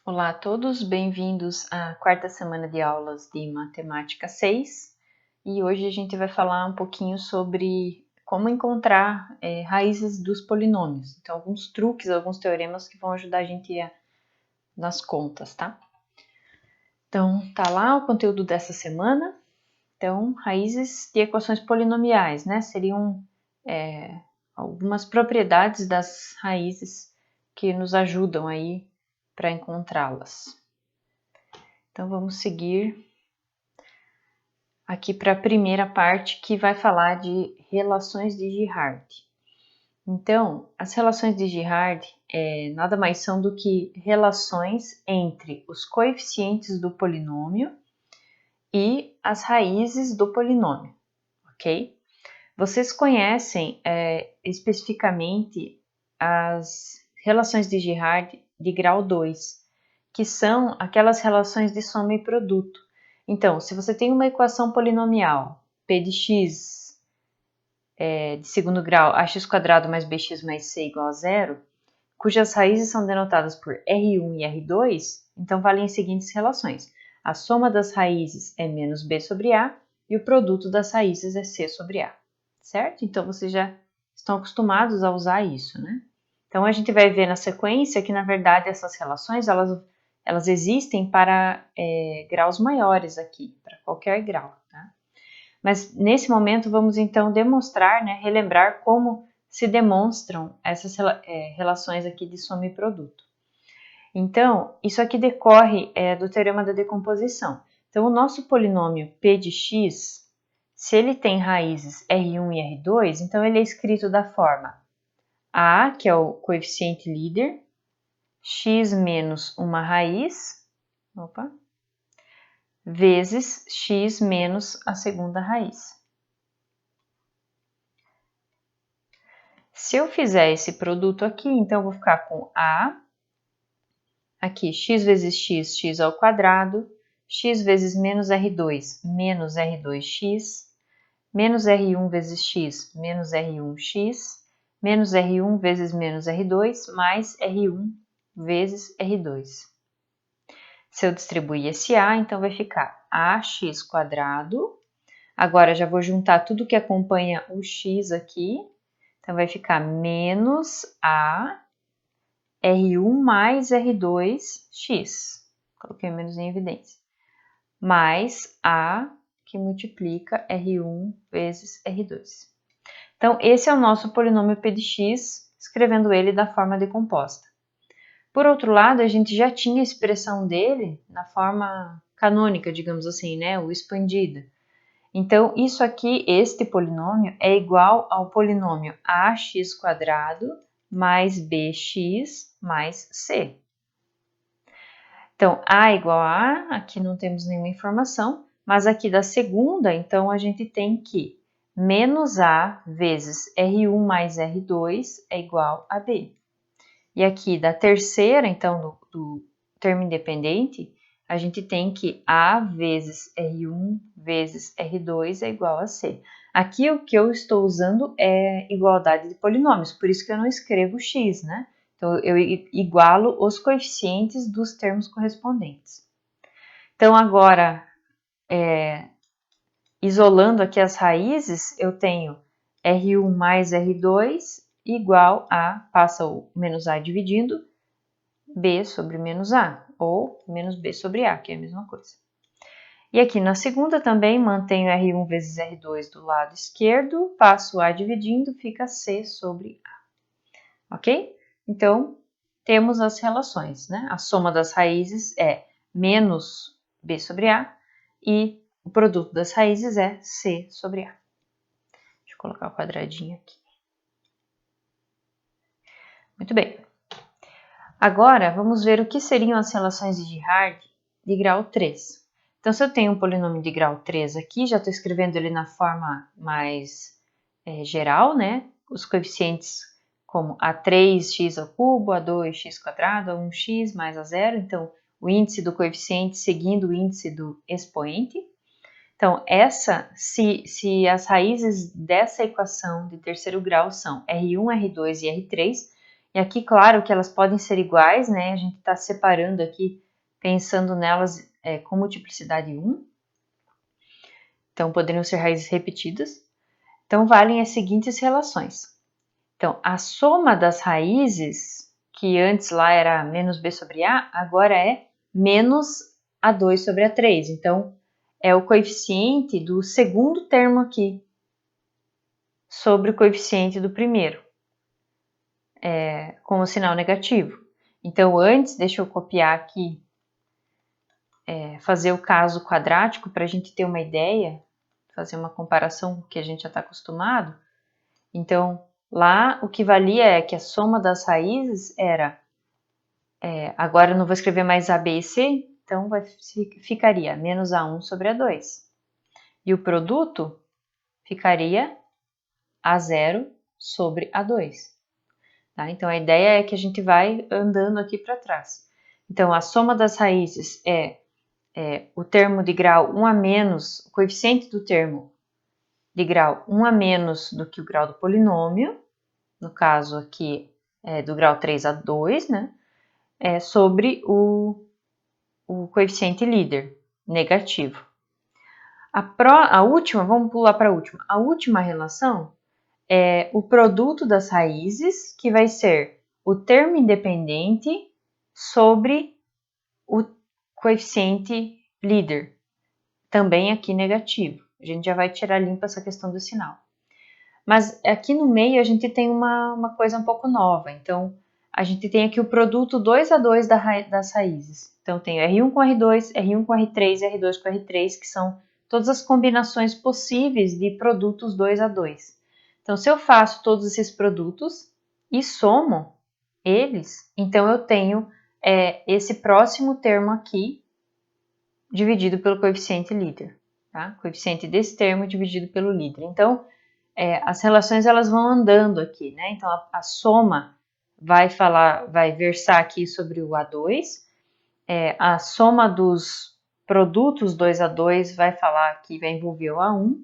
Olá a todos, bem-vindos à quarta semana de aulas de Matemática 6 e hoje a gente vai falar um pouquinho sobre como encontrar raízes dos polinômios. Então, alguns truques, alguns teoremas que vão ajudar a gente nas contas, tá? Então, tá lá o conteúdo dessa semana. Então, raízes de equações polinomiais, né? Seriam algumas propriedades das raízes que nos ajudam aí para encontrá-las. Então, vamos seguir aqui para a primeira parte que vai falar de relações de Girard. Então, as relações de Girard nada mais são do que relações entre os coeficientes do polinômio e as raízes do polinômio, ok? Vocês conhecem especificamente as relações de Girard de grau 2, que são aquelas relações de soma e produto. Então, se você tem uma equação polinomial, p de x de segundo grau, ax² mais bx mais c igual a zero, cujas raízes são denotadas por R1 e R2, então valem as seguintes relações. A soma das raízes é menos b sobre a e o produto das raízes é c sobre a, certo? Então, vocês já estão acostumados a usar isso, né? Então, a gente vai ver na sequência que, na verdade, essas relações, elas existem para graus maiores aqui, para qualquer grau, tá? Mas, nesse momento, vamos, então, demonstrar, né, relembrar como se demonstram essas relações aqui de soma e produto. Então, isso aqui decorre do teorema da decomposição. Então, o nosso polinômio p de x, se ele tem raízes R1 e R2, então ele é escrito da forma A, que é o coeficiente líder, x menos uma raiz, vezes x menos a segunda raiz. Se eu fizer esse produto aqui, então eu vou ficar com A, aqui x vezes x, x ao quadrado, x vezes menos R2, menos R2x, menos R1 vezes x, menos R1x, menos R1 vezes menos R2, mais R1 vezes R2. Se eu distribuir esse A, então vai ficar ax². Agora, já vou juntar tudo que acompanha o x aqui. Então, vai ficar menos a R1 mais R2x. Coloquei o menos em evidência. Mais a que multiplica R1 vezes R2. Então, esse é o nosso polinômio p de x, escrevendo ele da forma decomposta. Por outro lado, a gente já tinha a expressão dele na forma canônica, digamos assim, né, o expandida. Então, isso aqui, este polinômio, é igual ao polinômio ax² mais bx mais c. Então, a igual a, aqui não temos nenhuma informação, mas aqui da segunda, então, a gente tem que menos a vezes R1 mais R2 é igual a b. E aqui da terceira, então, do termo independente, a gente tem que A vezes R1 vezes R2 é igual a C. Aqui o que eu estou usando é igualdade de polinômios, por isso que eu não escrevo x, né? Então, eu igualo os coeficientes dos termos correspondentes. Então, agora, isolando aqui as raízes, eu tenho R1 mais R2 igual a, passa o menos a dividindo, b sobre menos a, ou menos b sobre a, que é a mesma coisa. E aqui na segunda também mantenho R1 vezes R2 do lado esquerdo, passo a dividindo, fica c sobre a. Ok? Então, temos as relações, né? A soma das raízes é menos b sobre a e o produto das raízes é c sobre a. Deixa eu colocar o quadradinho aqui. Muito bem. Agora, vamos ver o que seriam as relações de Girard de grau 3. Então, se eu tenho um polinômio de grau 3 aqui, já estou escrevendo ele na forma mais geral, né? Os coeficientes como A3x ao cubo, A2x², A1x mais A0. Então, o índice do coeficiente seguindo o índice do expoente. Então, se as raízes dessa equação de terceiro grau são R1, R2 e R3, E aqui, claro, que elas podem ser iguais, né? A gente está separando aqui, pensando nelas com multiplicidade 1. Então, poderiam ser raízes repetidas. Então, valem as seguintes relações. Então, a soma das raízes, que antes lá era menos b sobre a, agora é menos a2 sobre a3. Então, é o coeficiente do segundo termo aqui sobre o coeficiente do primeiro, com o sinal negativo. Então, antes, deixa eu copiar aqui, fazer o caso quadrático para a gente ter uma ideia, fazer uma comparação que a gente já está acostumado. Então, lá o que valia é que a soma das raízes era, agora eu não vou escrever mais a, b e c, então ficaria menos a1 sobre a2. E o produto ficaria a0 sobre a2. Tá? Então, a ideia é que a gente vai andando aqui para trás. Então, a soma das raízes é o termo de grau 1 a menos, o coeficiente do termo de grau 1 a menos do que o grau do polinômio, no caso aqui do grau 3 a 2, né? Sobre o coeficiente líder, negativo. A última, vamos pular para a última. A última relação é o produto das raízes, que vai ser o termo independente sobre o coeficiente líder, também aqui negativo. A gente já vai tirar limpo essa questão do sinal. Mas aqui no meio a gente tem uma coisa um pouco nova. Então, a gente tem aqui o produto 2 a 2 das raízes. Então, tem R1 com R2, R1 com R3 e R2 com R3, que são todas as combinações possíveis de produtos 2 a 2. Então, se eu faço todos esses produtos e somo eles, então eu tenho esse próximo termo aqui dividido pelo coeficiente líder. Tá? Coeficiente desse termo dividido pelo líder. Então, as relações elas vão andando aqui, né? Então, a soma vai versar aqui sobre o A2, a soma dos produtos 2 a 2 vai falar aqui, vai envolver o A1,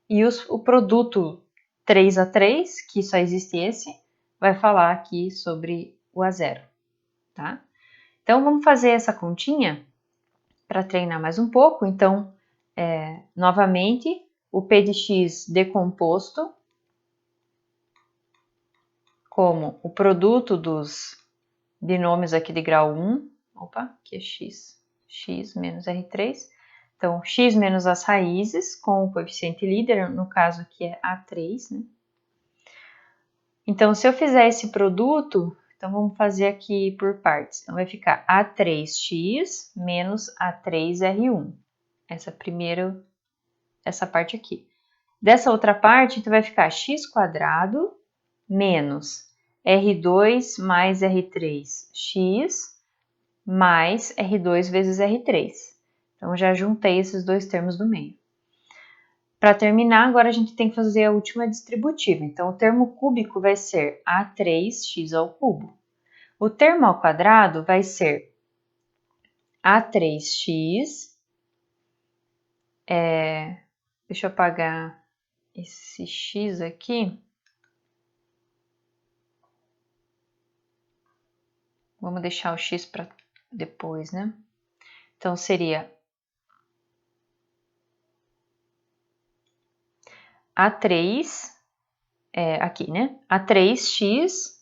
e o produto 3 a 3, que só existe esse, vai falar aqui sobre o A0, tá? Então, vamos fazer essa continha para treinar mais um pouco. Então, novamente, o P de x decomposto como o produto dos binômios aqui de grau 1, aqui é x menos R3, então x menos as raízes com o coeficiente líder, no caso aqui é A3, né? Então, se eu fizer esse produto, então vamos fazer aqui por partes, então vai ficar A3x menos A3R1, essa parte aqui. Dessa outra parte, então vai ficar x quadrado menos R2 mais R3x mais R2 vezes R3. Então, já juntei esses dois termos do meio. Para terminar, agora a gente tem que fazer a última distributiva. Então, o termo cúbico vai ser A3x ao cubo. O termo ao quadrado vai ser A3x. Deixa eu apagar esse x aqui. Vamos deixar o x para depois, né? Então, seria A3, aqui, né? A3x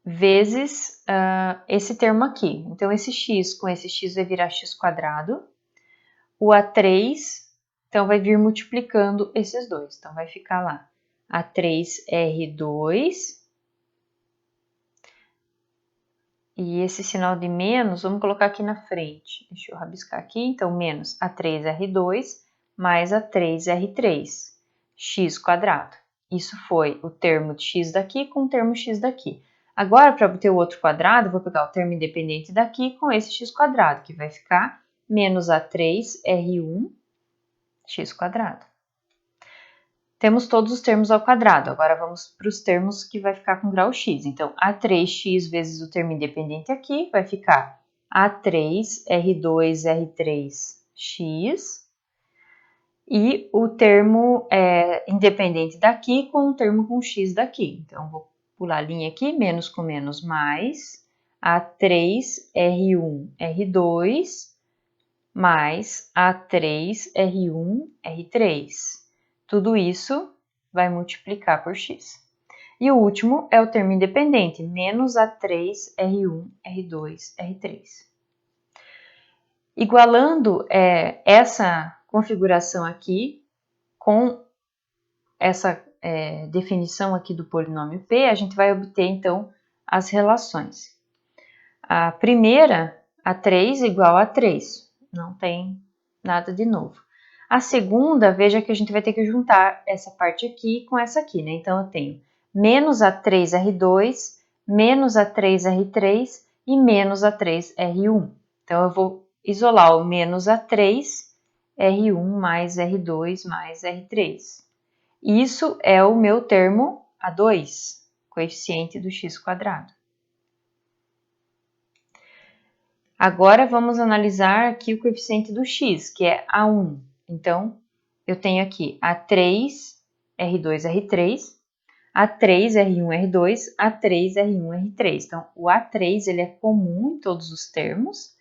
vezes esse termo aqui. Então, esse x com esse x vai virar x quadrado. O A3, então, vai vir multiplicando esses dois. Então, vai ficar lá A3R2. E esse sinal de menos, vamos colocar aqui na frente. Deixa eu rabiscar aqui. Então, menos A3R2 mais A3R3, x quadrado. Isso foi o termo de x daqui com o termo x daqui. Agora, para obter o outro quadrado, vou pegar o termo independente daqui com esse x quadrado, que vai ficar menos A3R1 x quadrado. Temos todos os termos ao quadrado. Agora vamos para os termos que vai ficar com grau x. Então, A3x vezes o termo independente aqui vai ficar A3R2R3x e o termo independente daqui com o termo com x daqui. Então, vou pular a linha aqui, menos com menos mais, A3, R1, R2, mais A3, R1, R3. Tudo isso vai multiplicar por x. E o último é o termo independente, menos A3, R1, R2, R3. Igualando essa configuração aqui com essa definição aqui do polinômio P, a gente vai obter, então, as relações. A primeira, A3 igual a 3, não tem nada de novo. A segunda, veja que a gente vai ter que juntar essa parte aqui com essa aqui, né? Então, eu tenho menos A3R2, menos A3R3 e menos A3R1. Então, eu vou isolar o menos A3R1 mais R2 mais R3. Isso é o meu termo A2, coeficiente do x². Agora, vamos analisar aqui o coeficiente do x, que é A1. Então, eu tenho aqui A3, R2, R3, A3, R1, R2, A3, R1, R3. Então, o A3 ele é comum em todos os termos.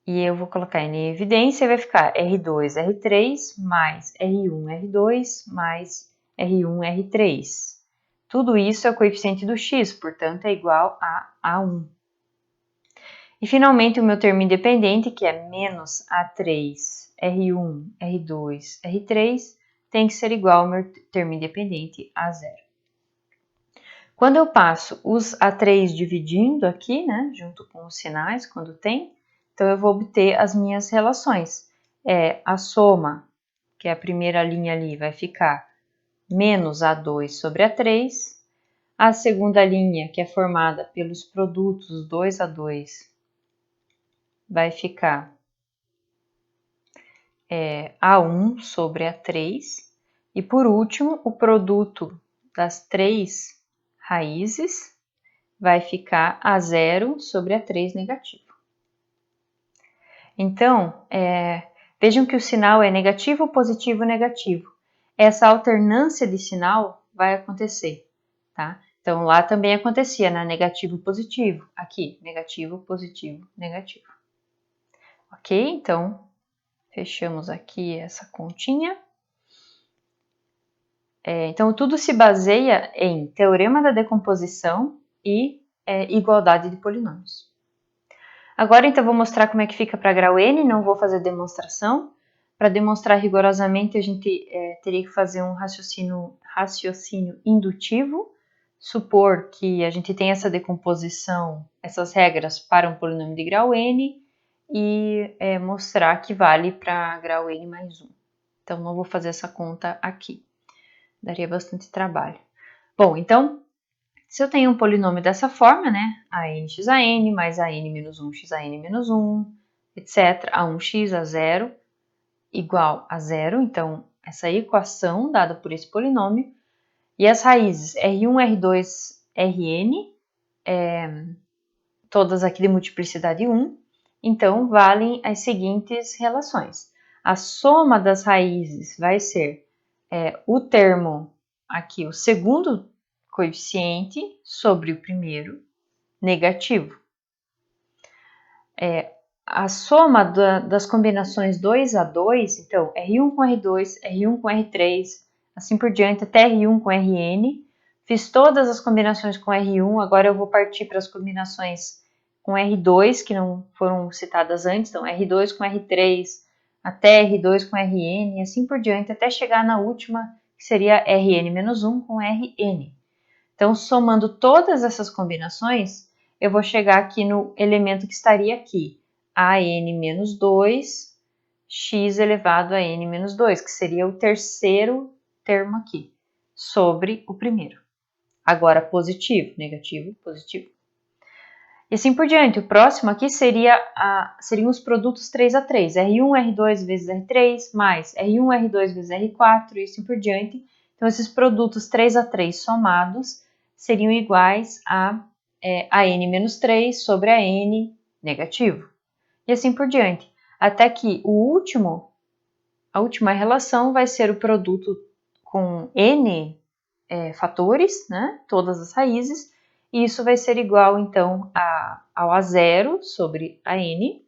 E eu vou colocar em evidência e vai ficar R2, R3, mais R1, R2, mais R1, R3. Tudo isso é o coeficiente do x, portanto, é igual a A1. E, finalmente, o meu termo independente, que é menos A3, R1, R2, R3, tem que ser igual ao meu termo independente a 0. Quando eu passo os A3 dividindo aqui, né, junto com os sinais, quando tem, então eu vou obter as minhas relações. A soma, que é a primeira linha ali, vai ficar menos A2 sobre A3. A segunda linha, que é formada pelos produtos 2A2, vai ficar A1 sobre A3. E, por último, o produto das três raízes vai ficar A0 sobre A3 negativo. Então, vejam que o sinal é negativo, positivo, negativo. Essa alternância de sinal vai acontecer, tá? Então, lá também acontecia, né? Negativo, positivo. Aqui, negativo, positivo, negativo. Ok? Então, fechamos aqui essa continha. Então, tudo se baseia em teorema da decomposição e igualdade de polinômios. Agora, então, vou mostrar como é que fica para grau N, não vou fazer demonstração. Para demonstrar rigorosamente, a gente teria que fazer um raciocínio indutivo, supor que a gente tem essa decomposição, essas regras para um polinômio de grau N e mostrar que vale para grau N mais 1. Então, não vou fazer essa conta aqui. Daria bastante trabalho. Bom, então, se eu tenho um polinômio dessa forma, né, AN mais AN menos 1 xAN menos 1, etc., A1x, A0 igual a 0, então, essa equação dada por esse polinômio, e as raízes R1, R2, Rn, todas aqui de multiplicidade 1, então, valem as seguintes relações. A soma das raízes vai ser o termo aqui, o segundo coeficiente sobre o primeiro, negativo. A soma das combinações 2A2, então, R1 com R2, R1 com R3, assim por diante, até R1 com Rn. Fiz todas as combinações com R1, agora eu vou partir para as combinações com R2, que não foram citadas antes, então R2 com R3, até R2 com Rn, e assim por diante, até chegar na última, que seria Rn-1 com Rn. Então, somando todas essas combinações, eu vou chegar aqui no elemento que estaria aqui, AN-2, x elevado a n-2, que seria o terceiro termo aqui, sobre o primeiro. Agora, positivo, negativo, positivo. E assim por diante. O próximo aqui seriam os produtos 3A3, R1, R2 vezes R3, mais R1, R2 vezes R4, e assim por diante. Então, esses produtos 3A3 somados seriam iguais a N-3 sobre a N negativo. E assim por diante. Até que a última relação vai ser o produto com N fatores, né? Todas as raízes, e isso vai ser igual, então, ao A0 sobre a n,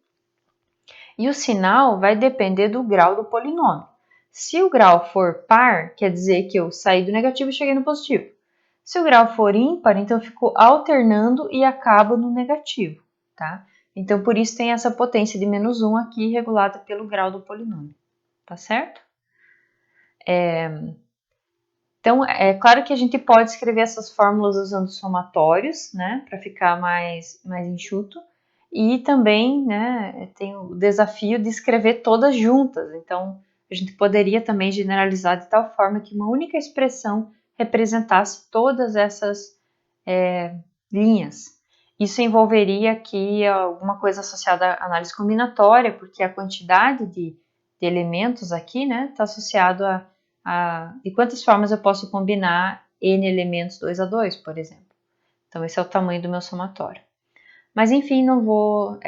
e o sinal vai depender do grau do polinômio. Se o grau for par, quer dizer que eu saí do negativo e cheguei no positivo. Se o grau for ímpar, então eu fico alternando e acabo no negativo, tá? Então, por isso tem essa potência de -1 aqui, regulada pelo grau do polinômio, tá certo? Então, é claro que a gente pode escrever essas fórmulas usando somatórios, né, para ficar mais enxuto. E também, né, tem o desafio de escrever todas juntas. Então, a gente poderia também generalizar de tal forma que uma única expressão representasse todas essas linhas. Isso envolveria aqui alguma coisa associada à análise combinatória, porque a quantidade de elementos aqui, né, está associado a de quantas formas eu posso combinar n elementos 2 a 2, por exemplo. Então, esse é o tamanho do meu somatório. Mas, enfim, não vou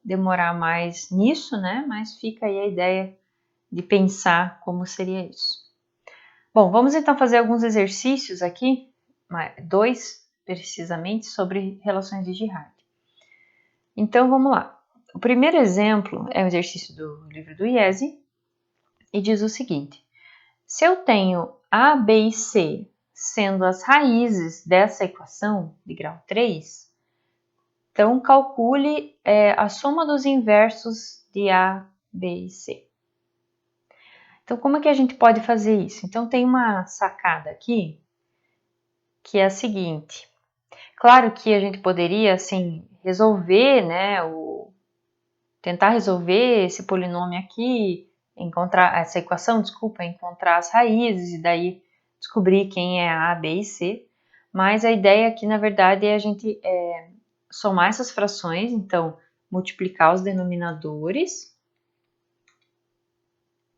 demorar mais nisso, né, mas fica aí a ideia de pensar como seria isso. Bom, vamos então fazer alguns exercícios aqui, 2 precisamente, sobre relações de Girard. Então, vamos lá. O primeiro exemplo é um exercício do livro do IESE e diz o seguinte: se eu tenho A, B e C sendo as raízes dessa equação de grau 3, então calcule a soma dos inversos de A, B e C. Então, como é que a gente pode fazer isso? Então, tem uma sacada aqui, que é a seguinte. Claro que a gente poderia, assim, resolver, né, tentar resolver esse polinômio aqui, encontrar essa equação, desculpa, encontrar as raízes e daí descobrir quem é A, B e C. Mas a ideia aqui, na verdade, é a gente somar essas frações, então multiplicar os denominadores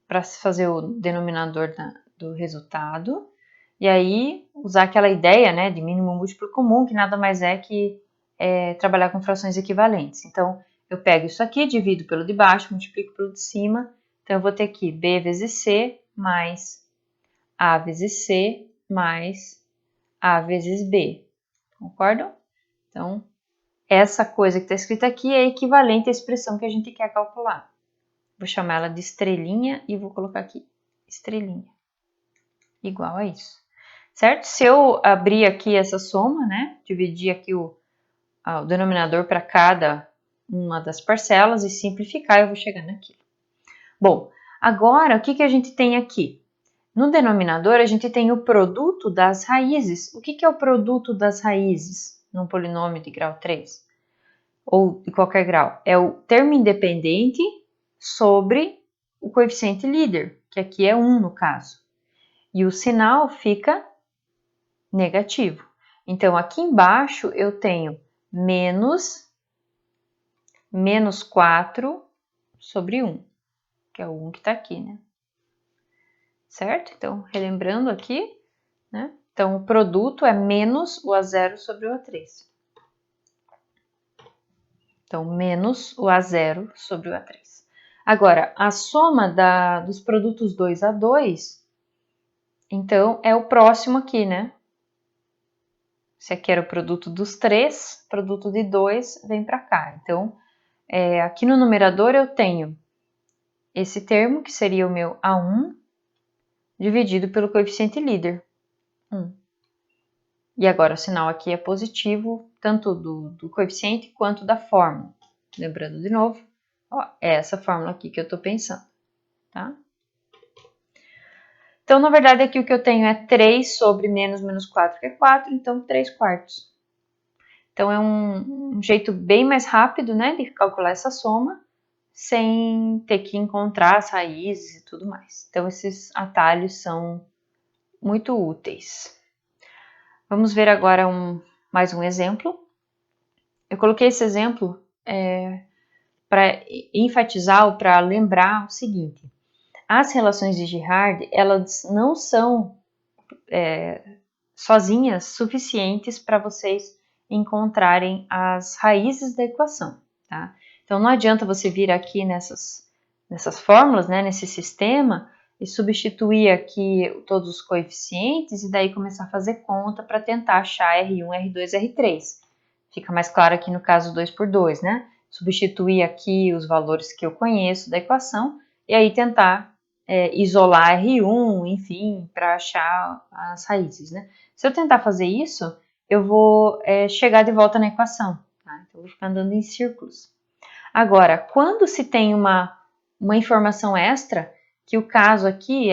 para fazer o denominador do resultado. E aí, usar aquela ideia, né, de mínimo múltiplo comum, que nada mais é que trabalhar com frações equivalentes. Então, eu pego isso aqui, divido pelo de baixo, multiplico pelo de cima. Então, eu vou ter aqui B vezes C mais A vezes C mais A vezes B. Concordam? Então, essa coisa que está escrita aqui é equivalente à expressão que a gente quer calcular. Vou chamar ela de estrelinha e vou colocar aqui estrelinha. Igual a isso. Certo? Se eu abrir aqui essa soma, né, dividir aqui o denominador para cada uma das parcelas e simplificar, eu vou chegar naquilo. Bom, agora o que a gente tem aqui? No denominador, a gente tem o produto das raízes. O que é o produto das raízes num polinômio de grau 3? Ou de qualquer grau? É o termo independente sobre o coeficiente líder, que aqui é 1 no caso. E o sinal fica negativo. Então, aqui embaixo eu tenho menos 4 sobre 1, que é o 1 que está aqui, né? Certo? Então, relembrando aqui, né? Então, o produto é menos o A0 sobre o A3. Então, menos o A0 sobre o A3. Agora, a soma dos produtos 2 a 2, então, é o próximo aqui, né? Se aqui era o produto dos 3, produto de 2 vem para cá. Então, aqui no numerador eu tenho esse termo, que seria o meu A1, dividido pelo coeficiente líder, 1. E agora o sinal aqui é positivo, tanto do coeficiente quanto da fórmula. Lembrando de novo, ó, é essa fórmula aqui que eu estou pensando, tá? Então, na verdade, aqui o que eu tenho é 3 sobre menos 4, que é 4, então 3 quartos. Então, é um jeito bem mais rápido, né, de calcular essa soma, sem ter que encontrar as raízes e tudo mais. Então, esses atalhos são muito úteis. Vamos ver agora mais um exemplo. Eu coloquei esse exemplo para enfatizar ou para lembrar o seguinte: as relações de Girard, elas não são sozinhas suficientes para vocês encontrarem as raízes da equação, tá? Então, não adianta você vir aqui nessas fórmulas, né, nesse sistema, e substituir aqui todos os coeficientes e daí começar a fazer conta para tentar achar R1, R2, R3. Fica mais claro aqui no caso 2 por 2, né? Substituir aqui os valores que eu conheço da equação e aí tentar isolar R1, enfim, para achar as raízes, né? Se eu tentar fazer isso, eu vou chegar de volta na equação, tá? Então, eu vou ficar andando em círculos. Agora, quando se tem uma informação extra, que o caso aqui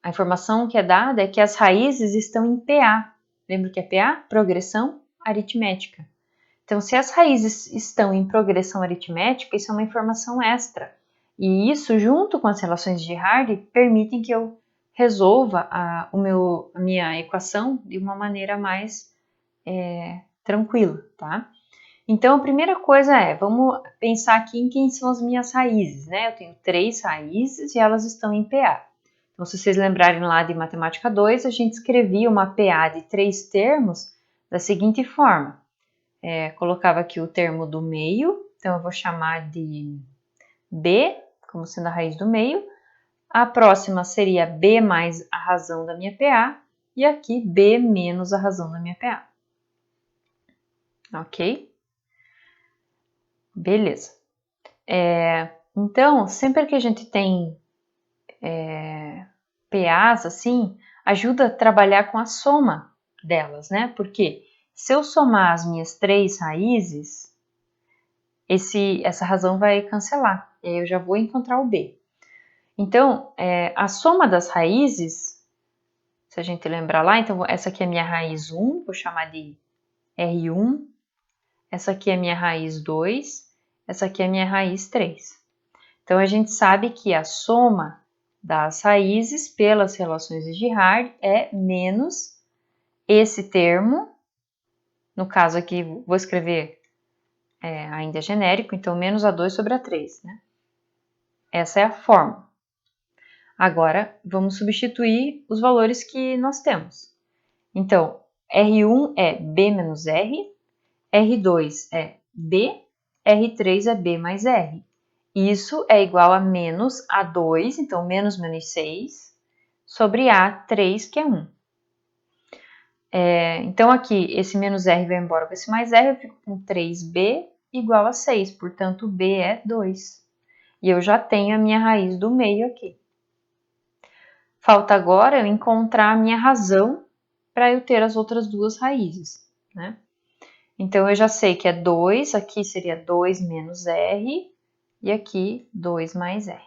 a informação que é dada é que as raízes estão em PA. Lembra que é PA? Progressão aritmética. Então, se as raízes estão em progressão aritmética, isso é uma informação extra. E isso, junto com as relações de Girard, permitem que eu resolva a minha equação de uma maneira mais tranquila, tá? Então, a primeira coisa vamos pensar aqui em quem são as minhas raízes, né? Eu tenho 3 raízes e elas estão em PA. Então, se vocês lembrarem lá de Matemática 2, a gente escrevia uma PA de 3 termos da seguinte forma. Colocava aqui o termo do meio, então eu vou chamar de B, como sendo a raiz do meio. A próxima seria B mais a razão da minha PA, e aqui B menos a razão da minha PA. Ok? Beleza. Então, sempre que a gente tem PAs assim, ajuda a trabalhar com a soma delas, né? Porque se eu somar as minhas 3 raízes, essa razão vai cancelar, e aí eu já vou encontrar o B. Então, a soma das raízes, se a gente lembrar lá, então essa aqui é a minha raiz 1, vou chamar de R1, essa aqui é a minha raiz 2, essa aqui é a minha raiz 3. Então, a gente sabe que a soma das raízes pelas relações de Girard é menos esse termo, no caso aqui vou escrever ainda genérico, então menos A2 sobre A3, né? Essa é a fórmula. Agora, vamos substituir os valores que nós temos. Então, R1 é B menos R, R2 é B, R3 é B mais R. Isso é igual a menos A2, então menos 6, sobre A3, que é 1. Então, aqui, esse menos R vai embora com esse mais R, eu fico com 3B igual a 6, portanto, B é 2. E eu já tenho a minha raiz do meio aqui. Falta agora eu encontrar a minha razão para eu ter as outras duas raízes, né? Então, eu já sei que é 2, aqui seria 2 menos R, e aqui 2 mais R.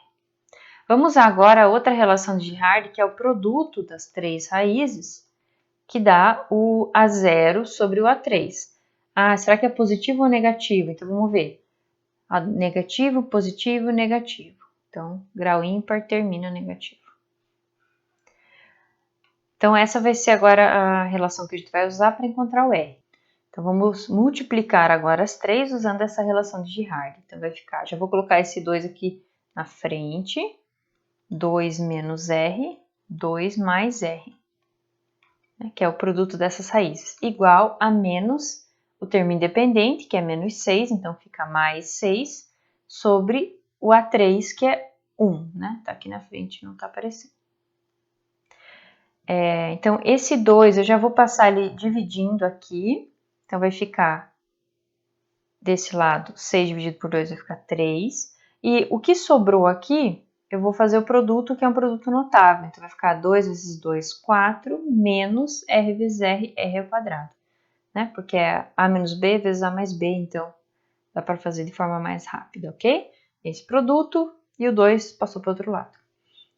Vamos usar agora a outra relação de Girard, que é o produto das 3 raízes, que dá o A0 sobre o A3. Ah, será que é positivo ou negativo? Então, vamos ver. Negativo, positivo, negativo. Então, grau ímpar termina negativo. Então, essa vai ser agora a relação que a gente vai usar para encontrar o R. Então, vamos multiplicar agora as 3 usando essa relação de Girard. Então, vai ficar, já vou colocar esse 2 aqui na frente. 2 menos R, 2 mais R, né, que é o produto dessas raízes, igual a menos o termo independente, que é menos 6, então fica mais 6, sobre o A3, que é 1, né? Tá aqui na frente, não tá aparecendo. Então, esse 2 eu já vou passar ele dividindo aqui, então vai ficar desse lado, 6 dividido por 2 vai ficar 3, e o que sobrou aqui, eu vou fazer o produto, que é um produto notável. Então, vai ficar 2 vezes 2, 4, menos R vezes R, R ao quadrado. Né? Porque é A menos B vezes A mais B, então dá para fazer de forma mais rápida, ok? Esse produto e o 2 passou para o outro lado.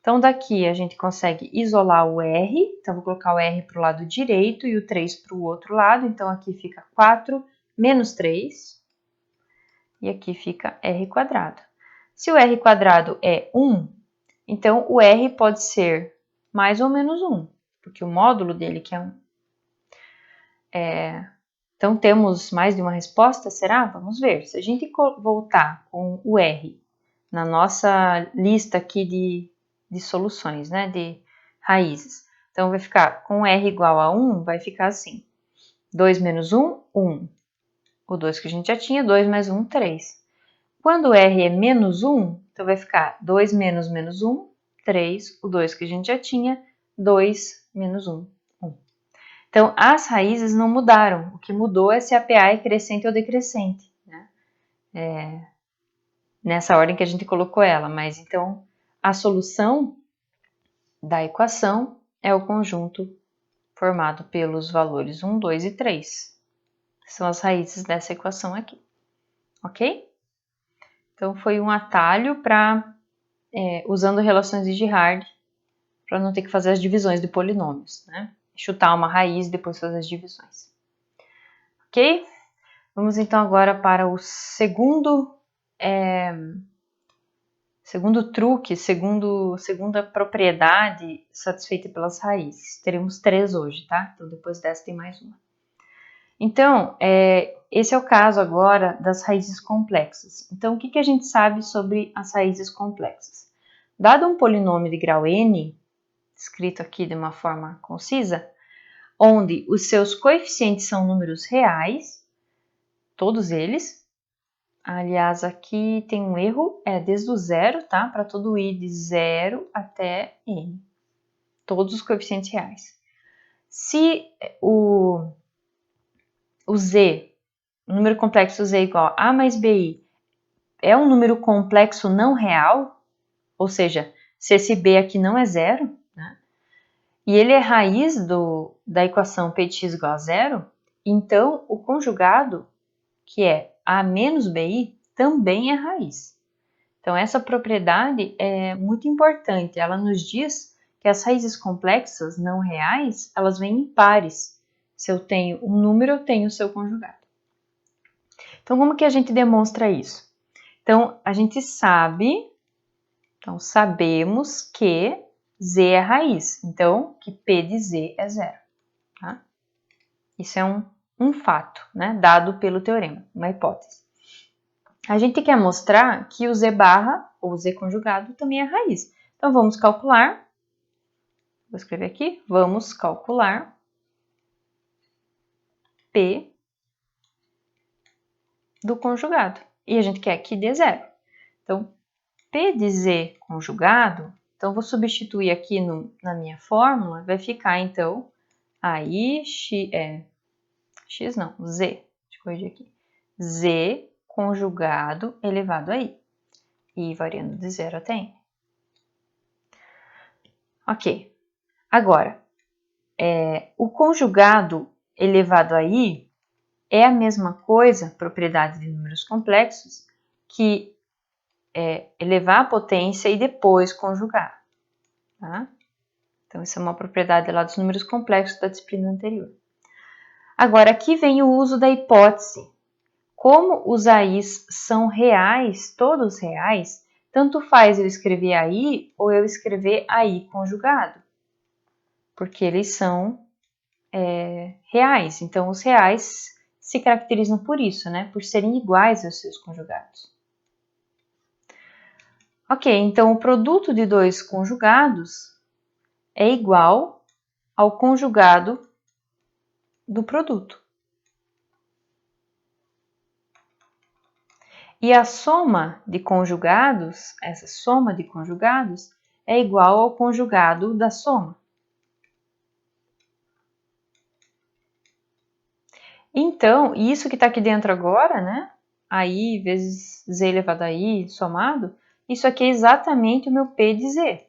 Então, daqui a gente consegue isolar o R. Então, vou colocar o R para o lado direito e o 3 para o outro lado. Então, aqui fica 4 menos 3. E aqui fica R quadrado. Se o R quadrado é 1, então o R pode ser mais ou menos 1, porque o módulo dele que é 1. Então, temos mais de uma resposta, será? Vamos ver. Se a gente voltar com o R na nossa lista aqui de soluções, né, de raízes. Então, vai ficar com R igual a 1, vai ficar assim. 2 menos 1, 1. O 2 que a gente já tinha, 2 mais 1, 3. Quando R é menos 1, então vai ficar 2 menos menos 1, 3, o 2 que a gente já tinha, 2 menos 1, 1. Então, as raízes não mudaram. O que mudou é se a PA é crescente ou decrescente, né? Nessa ordem que a gente colocou ela. Mas, então, a solução da equação é o conjunto formado pelos valores 1, 2 e 3. São as raízes dessa equação aqui. Ok? Então, foi um atalho para, usando relações de Girard, para não ter que fazer as divisões de polinômios, né? Chutar uma raiz e depois fazer as divisões. Ok? Vamos então agora para o segundo truque, segunda propriedade satisfeita pelas raízes. Teremos 3 hoje, tá? Então depois dessa tem mais uma. Então, esse é o caso agora das raízes complexas. Então, o que a gente sabe sobre as raízes complexas? Dado um polinômio de grau n, escrito aqui de uma forma concisa, onde os seus coeficientes são números reais, todos eles. Aliás, aqui tem um erro, desde o zero, tá? Para todo i de 0 até n. Todos os coeficientes reais. Se o z, o número complexo z igual a mais bi, é um número complexo não real, ou seja, se esse b aqui não é zero, né? E ele é raiz da equação p de x igual a zero, então o conjugado, que é a menos bi, também é raiz. Então, essa propriedade é muito importante. Ela nos diz que as raízes complexas não reais, elas vêm em pares. Se eu tenho um número, eu tenho o seu conjugado. Então, como que a gente demonstra isso? Então, a gente sabemos que z é raiz. Então, que p de z é zero. Tá? Isso é um fato, né? Dado pelo teorema, uma hipótese. A gente quer mostrar que o z barra, ou z conjugado, também é raiz. Então, vamos calcular. Vou escrever aqui. Vamos calcular P do conjugado. E a gente quer que dê zero. Então, P de z conjugado, então vou substituir aqui na minha fórmula, vai ficar então aí x não, z, deixa eu corrigir aqui, z conjugado elevado a i, e variando de 0 até n. Ok, agora, o conjugado elevado a i é a mesma coisa, propriedade de números complexos, que elevar a potência e depois conjugar. Tá? Então, isso é uma propriedade lá dos números complexos da disciplina anterior. Agora, aqui vem o uso da hipótese. Como os AIs são reais, todos reais, tanto faz eu escrever AI ou eu escrever AI conjugado, porque eles são reais. Então, os reais se caracterizam por isso, né? Por serem iguais aos seus conjugados. Ok, então o produto de dois conjugados é igual ao conjugado do produto. E a soma de conjugados, essa soma de conjugados, é igual ao conjugado da soma. Então, isso que está aqui dentro agora, né? AI vezes z elevado a i somado, isso aqui é exatamente o meu P de z.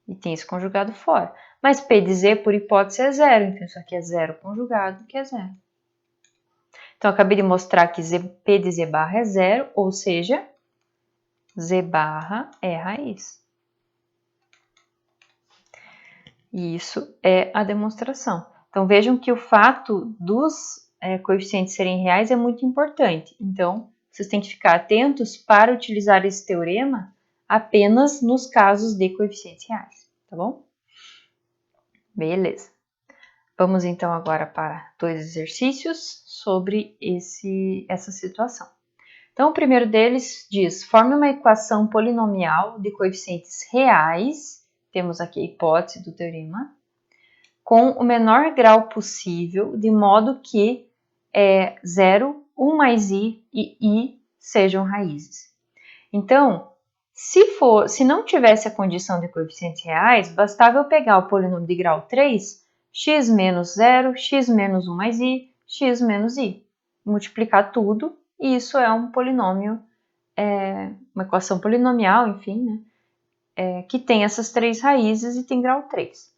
E tem esse conjugado fora. Mas P de z, por hipótese, é zero. Então, isso aqui é zero conjugado, que é zero. Então, eu acabei de mostrar que P de z barra é zero, ou seja, z barra é raiz. E isso é a demonstração. Então, vejam que o fato dos coeficientes serem reais é muito importante. Então, vocês têm que ficar atentos para utilizar esse teorema apenas nos casos de coeficientes reais, tá bom? Beleza. Vamos então agora para 2 exercícios sobre essa situação. Então, o primeiro deles diz: forme uma equação polinomial de coeficientes reais, temos aqui a hipótese do teorema, com o menor grau possível, de modo que 0, 1 mais i e i sejam raízes. Então, se não tivesse a condição de coeficientes reais, bastava eu pegar o polinômio de grau 3, x menos 0, x menos 1 mais i, x menos i. Multiplicar tudo, e isso é um polinômio, uma equação polinomial, enfim, né, que tem essas 3 raízes e tem grau 3.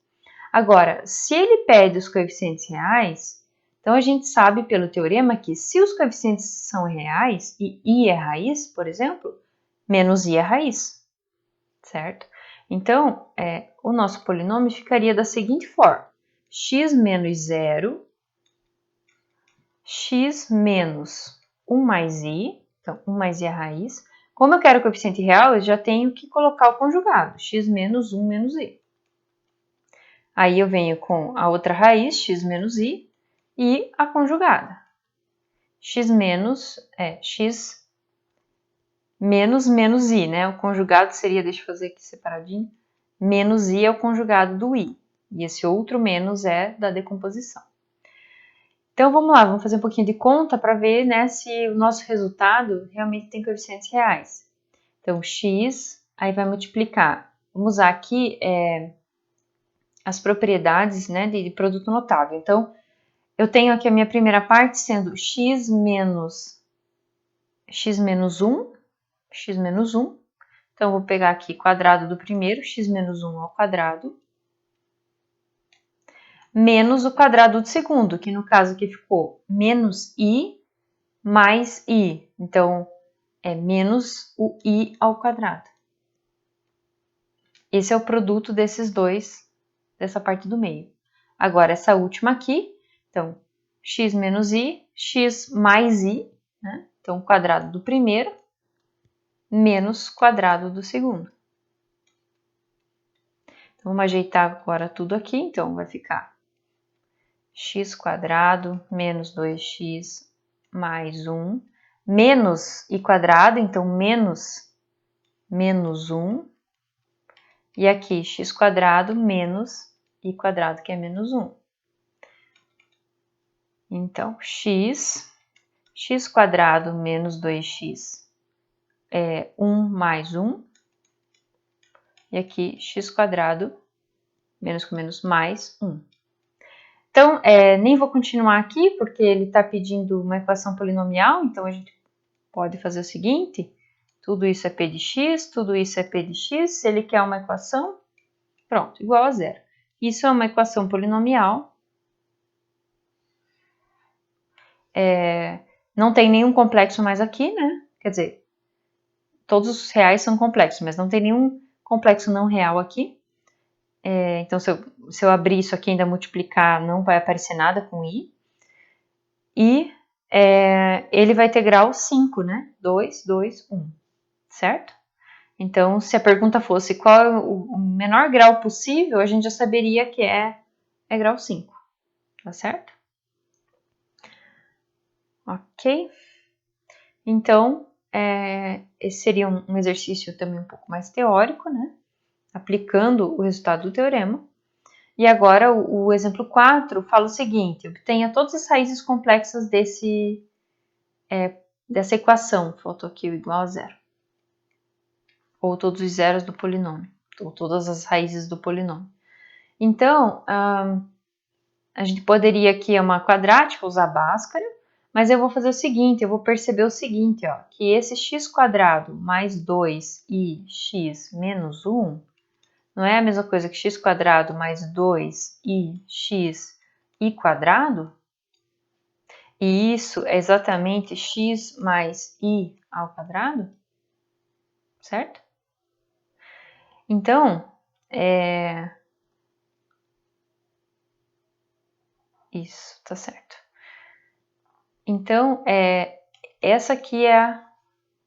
Agora, se ele pede os coeficientes reais, então a gente sabe pelo teorema que se os coeficientes são reais e i é raiz, por exemplo, menos i é raiz, certo? Então, o nosso polinômio ficaria da seguinte forma: x menos 0, x menos 1 mais i, então 1 mais i é raiz. Como eu quero o coeficiente real, eu já tenho que colocar o conjugado, x menos 1 menos i. Aí eu venho com a outra raiz, x menos i, e a conjugada. X menos menos i, né? O conjugado seria, deixa eu fazer aqui separadinho, menos i é o conjugado do i. E esse outro menos é da decomposição. Então vamos lá, vamos fazer um pouquinho de conta para ver, né, se o nosso resultado realmente tem coeficientes reais. Então x, aí vai multiplicar. Vamos usar aqui as propriedades, né, de produto notável. Então, eu tenho aqui a minha primeira parte sendo x menos 1, x menos 1. Então, vou pegar aqui quadrado do primeiro, x menos 1 ao quadrado, menos o quadrado do segundo, que no caso aqui ficou menos i mais i. Então, é menos o i ao quadrado. Esse é o produto desses dois, dessa parte do meio. Agora, essa última aqui, então, x menos i, x mais i, né? Então, quadrado do primeiro, menos quadrado do segundo. Então, vamos ajeitar agora tudo aqui. Então, vai ficar x quadrado menos 2x mais 1, menos i quadrado, então, menos 1. E aqui, x quadrado menos i quadrado, que é menos 1. Então, x quadrado menos 2x é 1 mais 1. E aqui, x quadrado menos com menos mais 1. Então, nem vou continuar aqui, porque ele está pedindo uma equação polinomial. Então, a gente pode fazer o seguinte. Tudo isso é p de x, tudo isso é p de x. Se ele quer uma equação, pronto, igual a zero. Isso é uma equação polinomial. Não tem nenhum complexo mais aqui, né? Quer dizer, todos os reais são complexos, mas não tem nenhum complexo não real aqui. Então, se eu abrir isso aqui e ainda multiplicar, não vai aparecer nada com i. E ele vai ter grau 5, né? 2, 2, 1, certo? Então, se a pergunta fosse qual é o menor grau possível, a gente já saberia que é grau 5, tá certo? Ok? Então, esse seria um exercício também um pouco mais teórico, né? Aplicando o resultado do teorema. E agora, o exemplo 4 fala o seguinte: obtenha todas as raízes complexas dessa equação. Faltou aqui o igual a zero. Ou todos os zeros do polinômio. Ou todas as raízes do polinômio. Então, a gente poderia aqui, uma quadrática, usar Bhaskara. Mas eu vou fazer o seguinte, eu vou perceber o seguinte, ó, que esse x quadrado mais 2 e x menos 1 não é a mesma coisa que x quadrado mais 2 e x i quadrado? E isso é exatamente x mais i ao quadrado? Certo? Então, isso, tá certo. Então, essa aqui é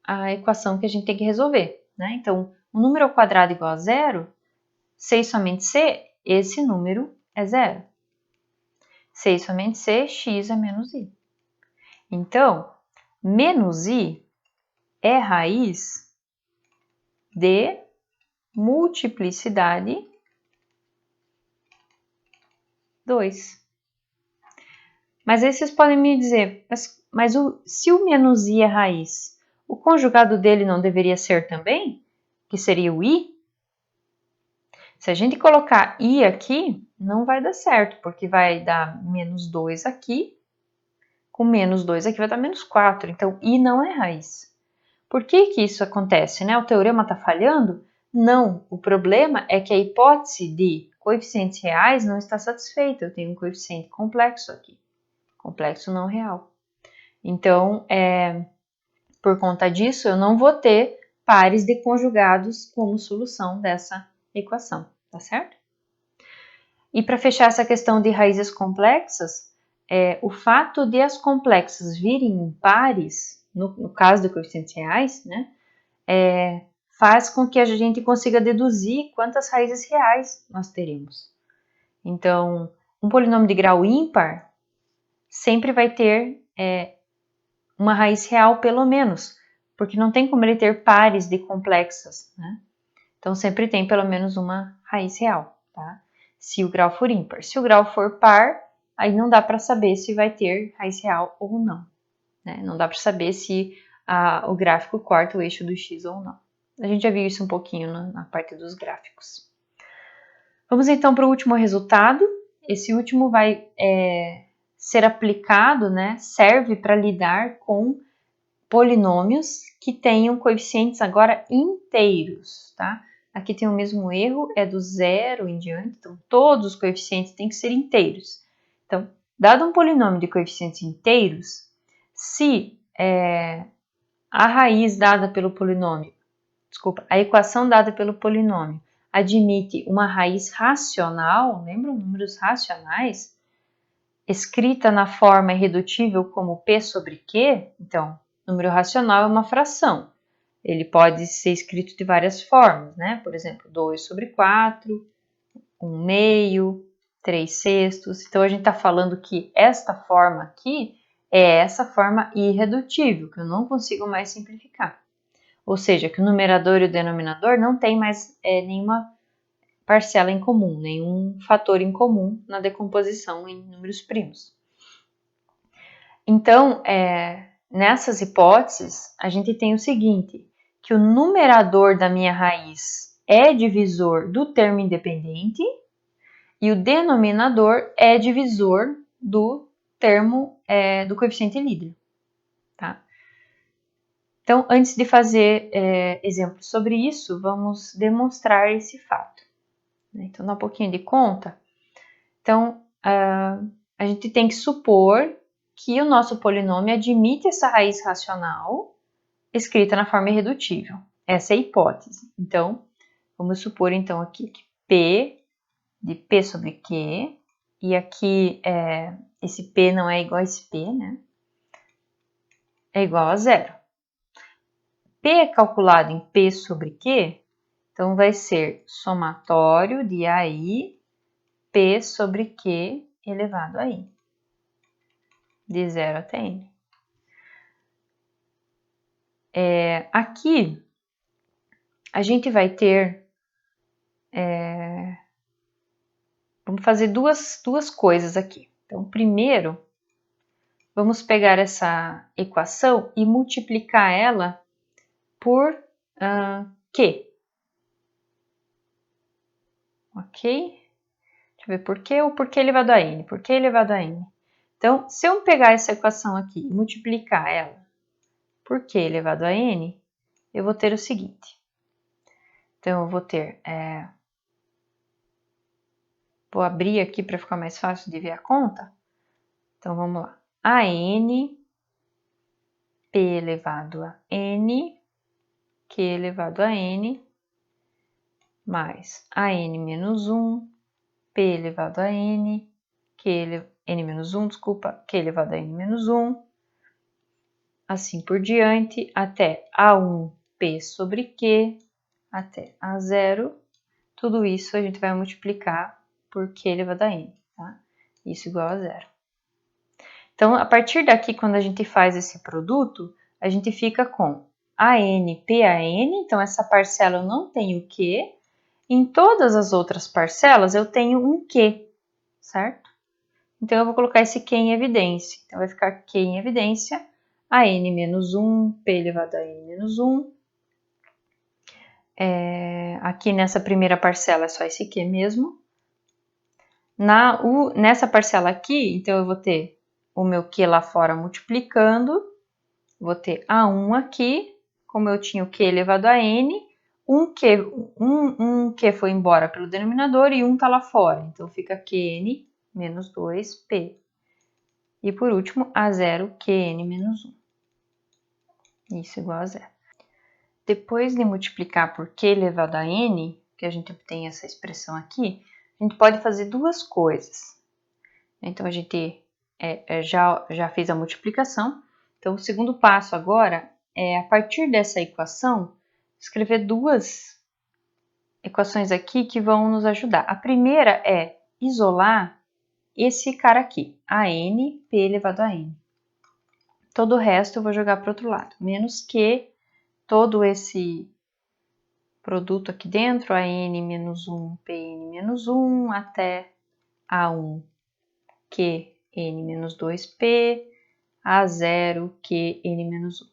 a equação que a gente tem que resolver, né? Então, o número ao quadrado igual a zero, C e somente C, esse número é zero. C e somente C, x é menos i. Então, menos i é raiz de multiplicidade 2. Mas aí vocês podem me dizer, mas se o menos i é raiz, o conjugado dele não deveria ser também? Que seria o i? Se a gente colocar i aqui, não vai dar certo, porque vai dar menos 2 aqui, com menos 2 aqui vai dar menos 4, então i não é raiz. Por que que isso acontece, né? O teorema está falhando? Não, o problema é que a hipótese de coeficientes reais não está satisfeita, eu tenho um coeficiente complexo aqui, complexo não real. Então, por conta disso, eu não vou ter pares de conjugados como solução dessa equação, tá certo? E para fechar essa questão de raízes complexas, o fato de as complexas virem em pares, no caso de coeficientes reais, né, faz com que a gente consiga deduzir quantas raízes reais nós teremos. Então, um polinômio de grau ímpar sempre vai ter uma raiz real pelo menos, porque não tem como ele ter pares de complexas, né? Então, sempre tem pelo menos uma raiz real, tá? Se o grau for ímpar. Se o grau for par, aí não dá para saber se vai ter raiz real ou não, né? Não dá para saber se o gráfico corta o eixo do x ou não. A gente já viu isso um pouquinho na parte dos gráficos. Vamos então para o último resultado. Esse último vai ser aplicado, né? Serve para lidar com polinômios que tenham coeficientes agora inteiros, tá? Aqui tem o mesmo erro, é do 0 em diante, então todos os coeficientes têm que ser inteiros. Então, dado um polinômio de coeficientes inteiros, se a raiz dada pelo polinômio, a equação dada pelo polinômio admite uma raiz racional, lembram? Números racionais, escrita na forma irredutível como p sobre q, então, número racional é uma fração. Ele pode ser escrito de várias formas, né? Por exemplo, 2 sobre 4, 1 meio, 3 sextos. Então, a gente está falando que esta forma aqui é essa forma irredutível, que eu não consigo mais simplificar. Ou seja, que o numerador e o denominador não tem mais nenhuma parcela em comum, nenhum fator em comum na decomposição em números primos. Então, nessas hipóteses, a gente tem o seguinte, que o numerador da minha raiz é divisor do termo independente e o denominador é divisor do termo do coeficiente líder, tá? Então, antes de fazer exemplos sobre isso, vamos demonstrar esse fato. Então, dá um pouquinho de conta. Então, a gente tem que supor que o nosso polinômio admite essa raiz racional escrita na forma irredutível. Essa é a hipótese. Então, vamos supor então aqui que P de P sobre Q, e aqui esse P não é igual a esse P, né? É igual a zero. P é calculado em P sobre Q, então vai ser somatório de AI P sobre Q elevado a I, de 0 até N. Aqui, a gente vai ter... vamos fazer duas coisas aqui. Então, primeiro, vamos pegar essa equação e multiplicar ela por Q. Ok? Deixa eu ver por Q ou por Q elevado a N. Por Q elevado a N. Então, se eu pegar essa equação aqui e multiplicar ela por Q elevado a N, eu vou ter o seguinte. Então, eu vou ter... vou abrir aqui para ficar mais fácil de ver a conta. Então, vamos lá. A N, P elevado a N, Q elevado a N, mais a N menos 1, P elevado a N, N menos 1, desculpa, Q elevado a N menos 1, assim por diante, até A1, P sobre Q, até A0, tudo isso a gente vai multiplicar por Q elevado a N, tá? Isso igual a 0. Então, a partir daqui, quando a gente faz esse produto, a gente fica com AN, PAN, então essa parcela eu não tenho Q, em todas as outras parcelas eu tenho um Q, certo? Então, eu vou colocar esse Q em evidência. Então, vai ficar Q em evidência a n menos 1, p elevado a n menos 1. Aqui nessa primeira parcela é só esse q mesmo. Nessa parcela aqui, então eu vou ter o meu q lá fora multiplicando, vou ter a1 aqui, como eu tinha o q elevado a n, um q foi embora pelo denominador e 1 está lá fora, então fica qn menos 2p. E por último, a0 qn menos 1. Isso igual a zero. Depois de multiplicar por q elevado a n, que a gente obtém essa expressão aqui, a gente pode fazer duas coisas. Então, a gente já fez a multiplicação. Então, o segundo passo agora é, a partir dessa equação, escrever duas equações aqui que vão nos ajudar. A primeira é isolar esse cara aqui, a n, p elevado a n. Todo o resto eu vou jogar para o outro lado, menos que todo esse produto aqui dentro, a n menos 1, pn menos 1, até a1, qn menos 2p, a0, qn menos 1.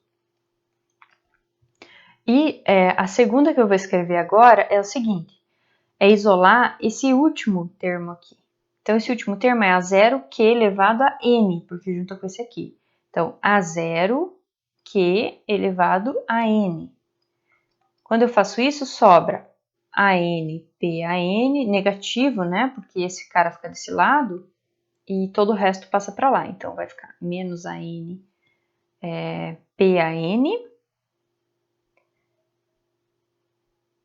E a segunda que eu vou escrever agora é o seguinte, é isolar esse último termo aqui. Então, esse último termo é a0, q elevado a n, porque junta com esse aqui. Então, a0, q elevado a n. Quando eu faço isso, sobra AN, PAN, negativo, né? Porque esse cara fica desse lado e todo o resto passa para lá. Então, vai ficar menos AN, PAN.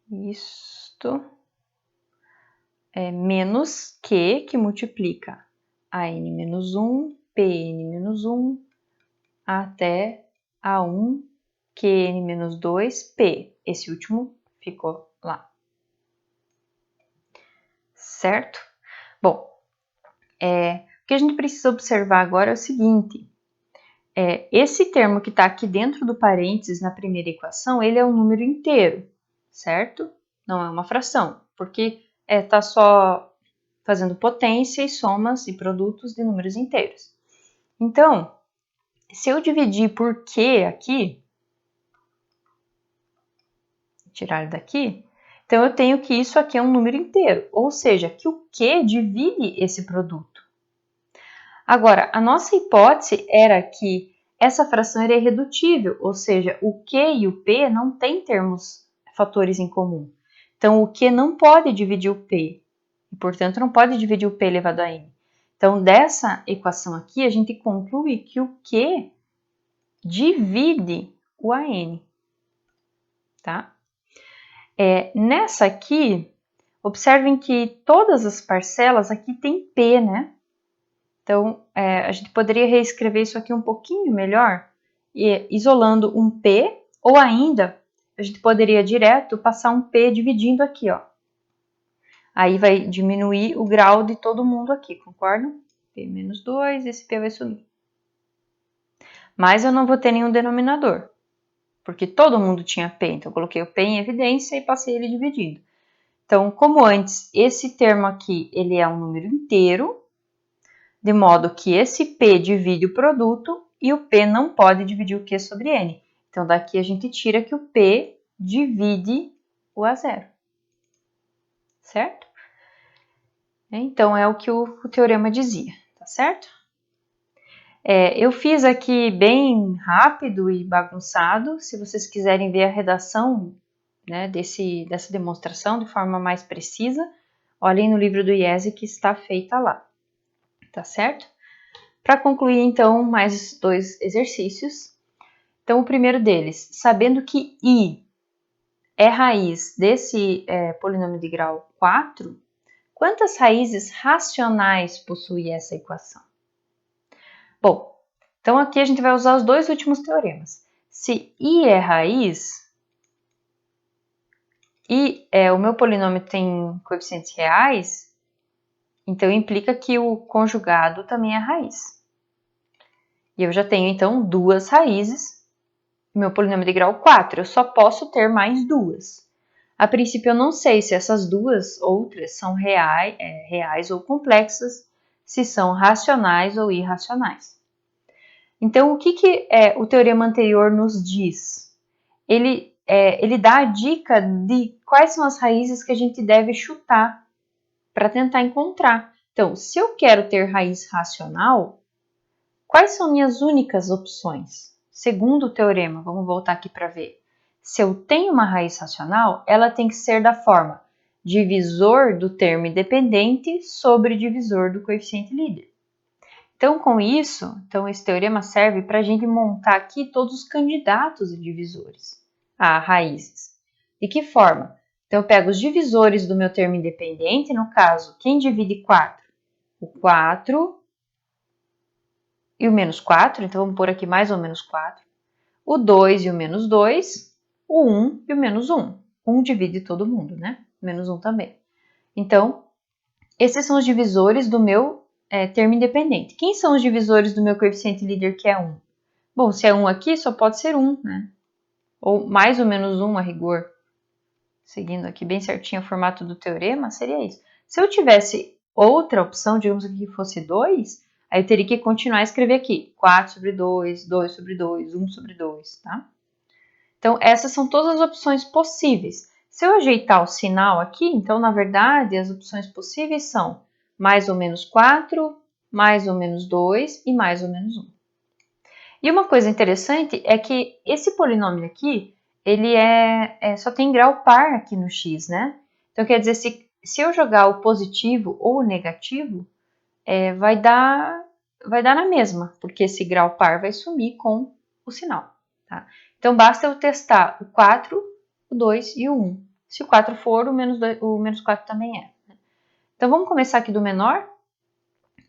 Isto é menos Q, que multiplica AN menos 1, PN menos 1, até A1, QN menos 2, P. Esse último ficou lá. Certo? Bom, o que a gente precisa observar agora é o seguinte, esse termo que está aqui dentro do parênteses na primeira equação, ele é um número inteiro, certo? Não é uma fração, porque está só fazendo potência e somas e produtos de números inteiros. Então, se eu dividir por Q aqui, tirar ele daqui, então eu tenho que isso aqui é um número inteiro, ou seja, que o Q divide esse produto. Agora, a nossa hipótese era que essa fração era irredutível, ou seja, o Q e o P não têm fatores em comum. Então, o Q não pode dividir o P, e, portanto, não pode dividir o P elevado a n. Então, dessa equação aqui, a gente conclui que o Q divide o AN. Tá? Nessa aqui, observem que todas as parcelas aqui têm P, né? Então, a gente poderia reescrever isso aqui um pouquinho melhor, isolando um P, ou ainda, a gente poderia direto passar um P dividindo aqui, ó. Aí vai diminuir o grau de todo mundo aqui, concordam? P menos 2, esse P vai sumir. Mas eu não vou ter nenhum denominador, porque todo mundo tinha P, então eu coloquei o P em evidência e passei ele dividindo. Então, como antes, esse termo aqui, ele é um número inteiro, de modo que esse P divide o produto e o P não pode dividir o Q sobre N. Então, daqui a gente tira que o P divide o A0. Certo? Então, é o que o teorema dizia, tá certo? Eu fiz aqui bem rápido e bagunçado. Se vocês quiserem ver a redação, né, dessa demonstração de forma mais precisa, olhem no livro do IESE que está feita lá. Tá certo? Para concluir, então, mais dois exercícios. Então, o primeiro deles, sabendo que I é raiz desse polinômio de grau 4, quantas raízes racionais possui essa equação? Bom, então aqui a gente vai usar os dois últimos teoremas. Se I é raiz, e o meu polinômio tem coeficientes reais, então implica que o conjugado também é raiz. E eu já tenho, então, duas raízes. Meu polinômio de grau 4, eu só posso ter mais duas. A princípio, eu não sei se essas duas outras são reais ou complexas, se são racionais ou irracionais. Então, o que o teorema anterior nos diz? Ele dá a dica de quais são as raízes que a gente deve chutar para tentar encontrar. Então, se eu quero ter raiz racional, quais são minhas únicas opções? Segundo o teorema, vamos voltar aqui para ver. Se eu tenho uma raiz racional, ela tem que ser da forma divisor do termo independente sobre divisor do coeficiente líder. Então, com isso, esse teorema serve para a gente montar aqui todos os candidatos e divisores a raízes. De que forma? Então, eu pego os divisores do meu termo independente, no caso, quem divide 4? O 4 e o menos 4, então vamos pôr aqui mais ou menos 4. O 2 e o menos 2, o 1 e o menos 1. 1 divide todo mundo, né? Menos 1 também. Então, esses são os divisores do meu termo independente. Quem são os divisores do meu coeficiente líder, que é 1? Bom, se é 1 aqui, só pode ser 1, né? Ou mais ou menos 1 a rigor. Seguindo aqui bem certinho o formato do teorema, seria isso. Se eu tivesse outra opção, digamos que fosse 2, aí eu teria que continuar a escrever aqui. 4 sobre 2, 2 sobre 2, 1 sobre 2, tá? Então, essas são todas as opções possíveis. Se eu ajeitar o sinal aqui, então, na verdade, as opções possíveis são mais ou menos 4, mais ou menos 2 e mais ou menos 1. E uma coisa interessante é que esse polinômio aqui, ele só tem grau par aqui no x, né? Então, quer dizer, se eu jogar o positivo ou o negativo, vai dar na mesma, porque esse grau par vai sumir com o sinal, tá? Então, basta eu testar o 4, o 2 e o 1. Se o 4 for, o menos 4 também é. Então, vamos começar aqui do menor,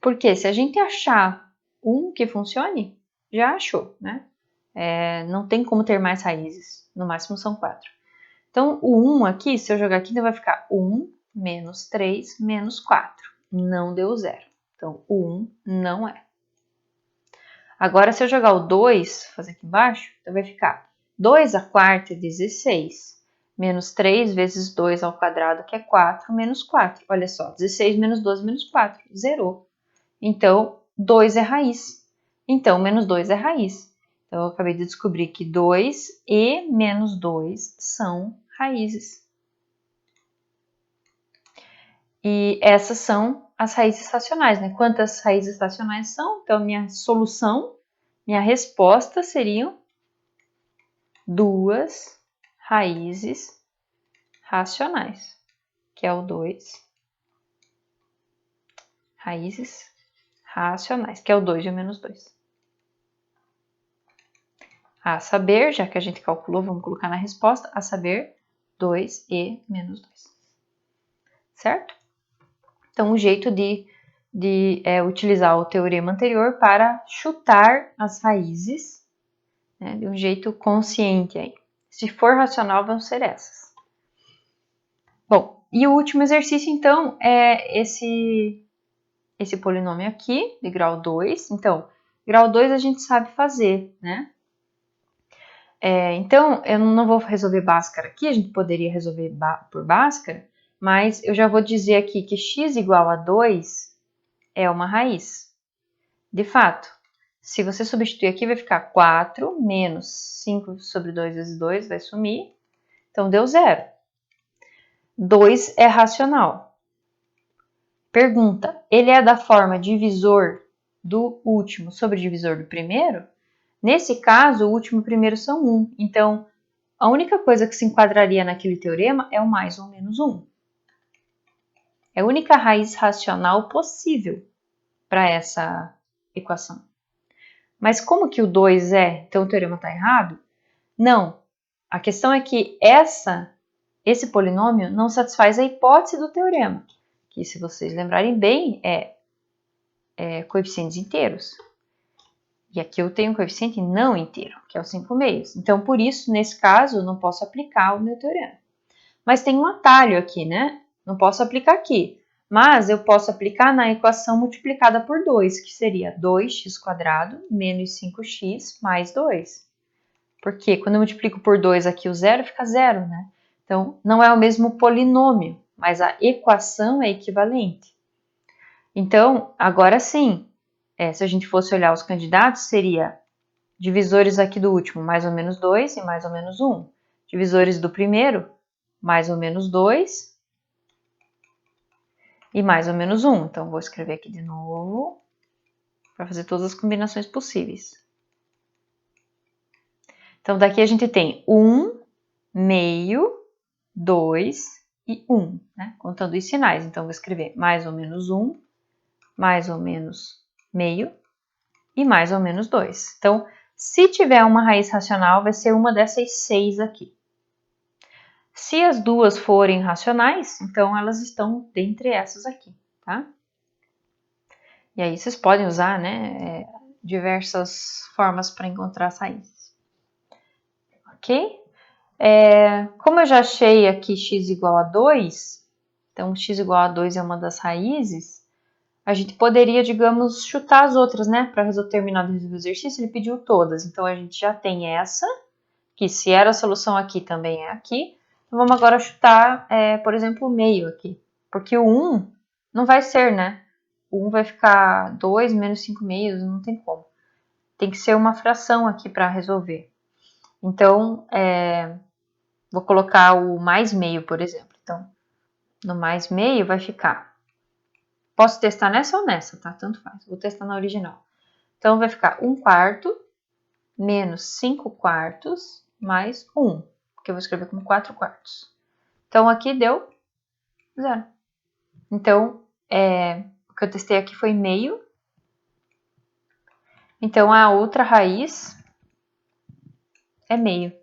porque se a gente achar um que funcione, já achou, né? Não tem como ter mais raízes, no máximo são 4. Então, o 1 aqui, se eu jogar aqui, então vai ficar 1 menos 3 menos 4. Não deu 0. Então, o 1 não é. Agora, se eu jogar o 2, fazer aqui embaixo, então vai ficar 2 à quarta é 16, menos 3 vezes 2 ao quadrado, que é 4, menos 4. Olha só, 16 menos 12 menos 4, zerou. Então, 2 é raiz. Então, menos 2 é raiz. Então, eu acabei de descobrir que 2 e menos 2 são raízes. E essas são as raízes racionais, né? Quantas raízes racionais são? Então, minha solução, minha resposta seriam 2 raízes racionais, que é o 2. Raízes racionais, que é o 2 e o menos 2. A saber, já que a gente calculou, vamos colocar na resposta, a saber, 2 e menos 2. Certo? Então, o jeito de utilizar o teorema anterior para chutar as raízes, né, de um jeito consciente aí. Se for racional, vão ser essas. Bom, e o último exercício, então, é esse polinômio aqui, de grau 2. Então, grau 2 a gente sabe fazer, né? Então, eu não vou resolver Bhaskara aqui, a gente poderia resolver por Bhaskara, mas eu já vou dizer aqui que x igual a 2 é uma raiz. De fato, se você substituir aqui, vai ficar 4 menos 5 sobre 2 vezes 2, vai sumir. Então, deu 0. 2 é racional. Pergunta, ele é da forma divisor do último sobre divisor do primeiro? Nesse caso, o último e o primeiro são 1. Então, a única coisa que se enquadraria naquele teorema é o mais ou menos 1. É a única raiz racional possível para essa equação. Mas como que o 2 é? Então o teorema está errado? Não. A questão é que esse polinômio não satisfaz a hipótese do teorema, que, se vocês lembrarem bem, é coeficientes inteiros. E aqui eu tenho um coeficiente não inteiro, que é o 5/2. Então, por isso, nesse caso, eu não posso aplicar o meu teorema. Mas tem um atalho aqui, né? Não posso aplicar aqui. Mas eu posso aplicar na equação multiplicada por 2, que seria 2x² menos 5x mais 2. Porque quando eu multiplico por 2 aqui, o zero fica 0, né? Então, não é o mesmo polinômio, mas a equação é equivalente. Então, agora sim, se a gente fosse olhar os candidatos, seria Divisores aqui do último, mais ou menos 2 e mais ou menos 1. Divisores do primeiro, mais ou menos 2 e mais ou menos 1. Então, vou escrever aqui de novo para fazer todas as combinações possíveis. Então, daqui a gente tem 1, meio, 2 e 1, né? Contando os sinais. Então, vou escrever mais ou menos 1, mais ou menos meio e mais ou menos 2. Então, se tiver uma raiz racional, vai ser uma dessas 6 aqui. Se as duas forem racionais, então elas estão dentre essas aqui, tá? E aí vocês podem usar, né, diversas formas para encontrar as raízes. Ok? Como eu já achei aqui x igual a 2, então x igual a 2 é uma das raízes, a gente poderia, digamos, chutar as outras, né? Para terminar de resolver o exercício, ele pediu todas. Então, a gente já tem essa, que se era a solução aqui, também é aqui. Então, vamos agora chutar, por exemplo, o meio aqui. Porque o 1 não vai ser, né? O 1 vai ficar 2 menos 5 meios, não tem como. Tem que ser uma fração aqui para resolver. Então, vou colocar o mais meio, por exemplo. Então, no mais meio vai ficar... Posso testar nessa ou nessa, tá? Tanto faz. Vou testar na original. Então, vai ficar 1 quarto menos 5 quartos mais 1, que eu vou escrever como 4 quartos. Então, aqui deu 0. Então, o que eu testei aqui foi meio. Então, a outra raiz é meio.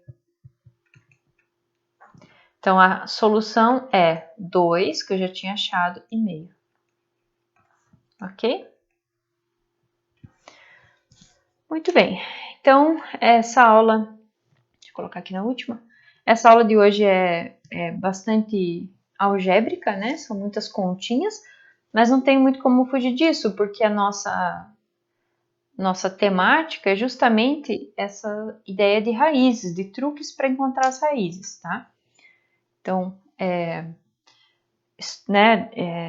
Então, a solução é 2, que eu já tinha achado, e meio. Ok? Muito bem. Então, essa aula... Deixa eu colocar aqui na última. Essa aula de hoje é bastante algébrica, né? São muitas continhas, mas não tem muito como fugir disso, porque a nossa temática é justamente essa ideia de raízes, de truques para encontrar as raízes, tá? Então,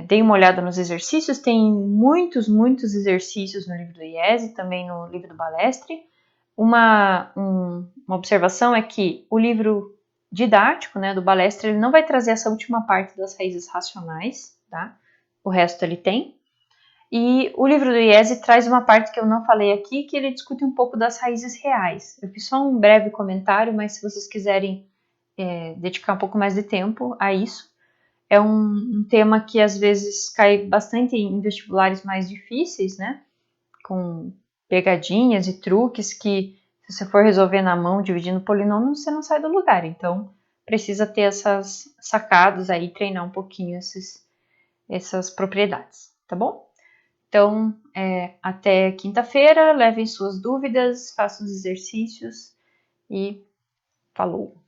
deem uma olhada nos exercícios, tem muitos exercícios no livro do IES e também no livro do Balestre. Uma observação é que o livro didático, né, do Balestre, ele não vai trazer essa última parte das raízes racionais, tá? O resto ele tem. E o livro do IES traz uma parte que eu não falei aqui, que ele discute um pouco das raízes reais. Eu fiz só um breve comentário, mas se vocês quiserem dedicar um pouco mais de tempo a isso, é um tema que às vezes cai bastante em vestibulares mais difíceis, né? Com pegadinhas e truques que, se você for resolver na mão, dividindo polinômio, você não sai do lugar. Então, precisa ter essas sacadas aí, treinar um pouquinho essas propriedades, tá bom? Então, até quinta-feira, levem suas dúvidas, façam os exercícios e falou!